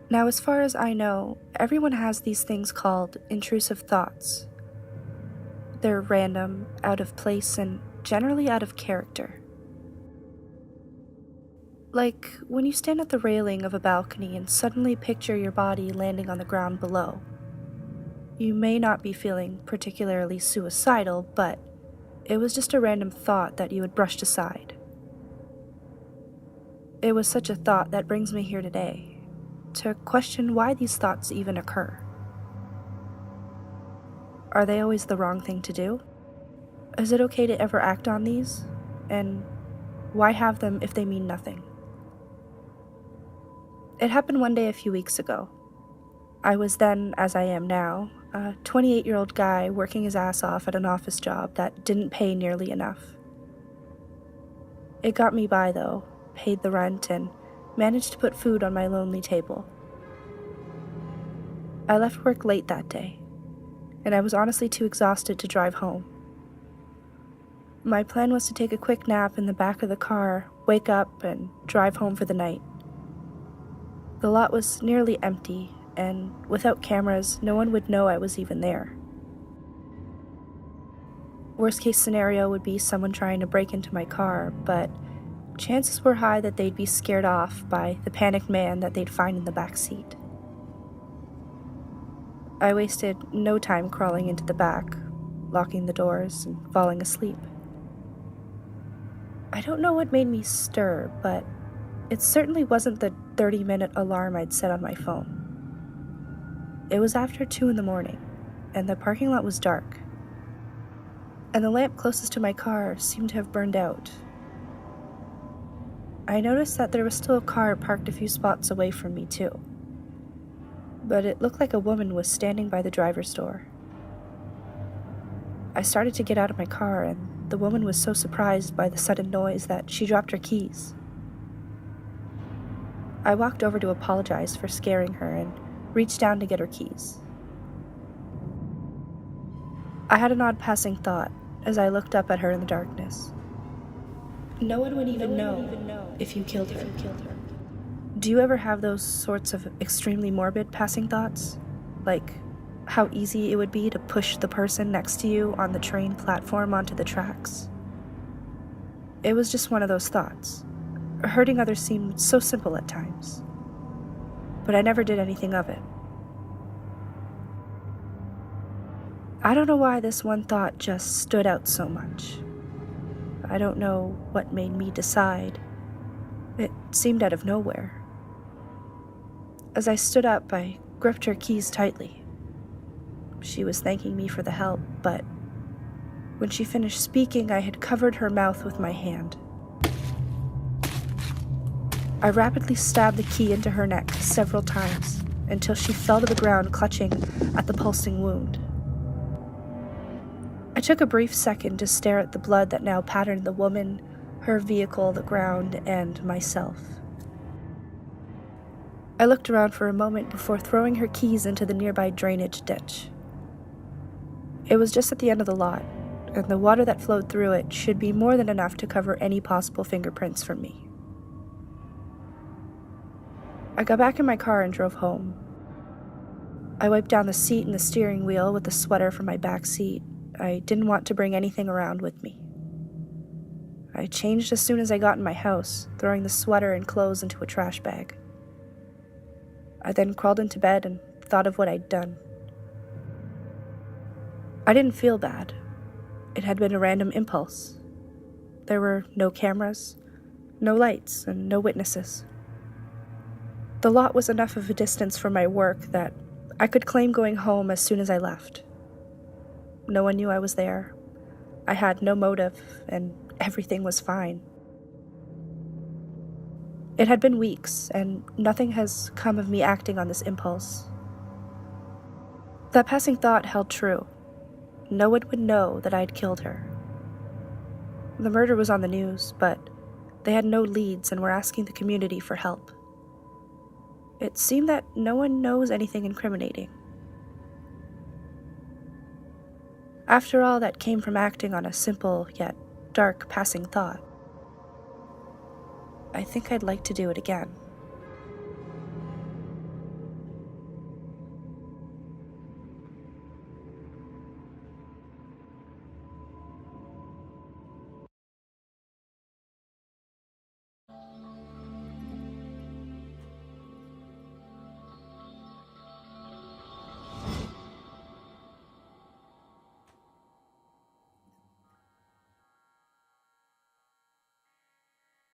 Now, as far as I know, everyone has these things called intrusive thoughts. They're random, out of place, and generally out of character. Like when you stand at the railing of a balcony and suddenly picture your body landing on the ground below. You may not be feeling particularly suicidal, but it was just a random thought that you had brushed aside. It was such a thought that brings me here today, to question why these thoughts even occur. Are they always the wrong thing to do? Is it okay to ever act on these? And why have them if they mean nothing? It happened one day a few weeks ago. I was then, as I am now, a 28-year-old guy working his ass off at an office job that didn't pay nearly enough. It got me by, though, paid the rent, and managed to put food on my lonely table. I left work late that day, and I was honestly too exhausted to drive home. My plan was to take a quick nap in the back of the car, wake up, and drive home for the night. The lot was nearly empty, and without cameras, no one would know I was even there. Worst case scenario would be someone trying to break into my car, but chances were high that they'd be scared off by the panicked man that they'd find in the back seat. I wasted no time crawling into the back, locking the doors, and falling asleep. I don't know what made me stir, but it certainly wasn't the 30-minute alarm I'd set on my phone. It was after 2 a.m, and the parking lot was dark, and the lamp closest to my car seemed to have burned out. I noticed that there was still a car parked a few spots away from me, too, but it looked like a woman was standing by the driver's door. I started to get out of my car, and the woman was so surprised by the sudden noise that she dropped her keys. I walked over to apologize for scaring her and reached down to get her keys. I had an odd passing thought as I looked up at her in the darkness. No one would even know if you killed her. Do you ever have those sorts of extremely morbid passing thoughts? Like how easy it would be to push the person next to you on the train platform onto the tracks? It was just one of those thoughts. Hurting others seemed so simple at times, but I never did anything of it. I don't know why this one thought just stood out so much. I don't know what made me decide. It seemed out of nowhere. As I stood up, I gripped her keys tightly. She was thanking me for the help, but when she finished speaking, I had covered her mouth with my hand. I rapidly stabbed the key into her neck several times until she fell to the ground, clutching at the pulsing wound. I took a brief second to stare at the blood that now patterned the woman, her vehicle, the ground, and myself. I looked around for a moment before throwing her keys into the nearby drainage ditch. It was just at the end of the lot, and the water that flowed through it should be more than enough to cover any possible fingerprints from me. I got back in my car and drove home. I wiped down the seat and the steering wheel with the sweater from my back seat. I didn't want to bring anything around with me. I changed as soon as I got in my house, throwing the sweater and clothes into a trash bag. I then crawled into bed and thought of what I'd done. I didn't feel bad. It had been a random impulse. There were no cameras, no lights, and no witnesses. The lot was enough of a distance from my work that I could claim going home as soon as I left. No one knew I was there. I had no motive, and everything was fine. It had been weeks, and nothing has come of me acting on this impulse. That passing thought held true. No one would know that I'd killed her. The murder was on the news, but they had no leads and were asking the community for help. It seemed that no one knows anything incriminating. After all, that came from acting on a simple yet dark passing thought. I think I'd like to do it again.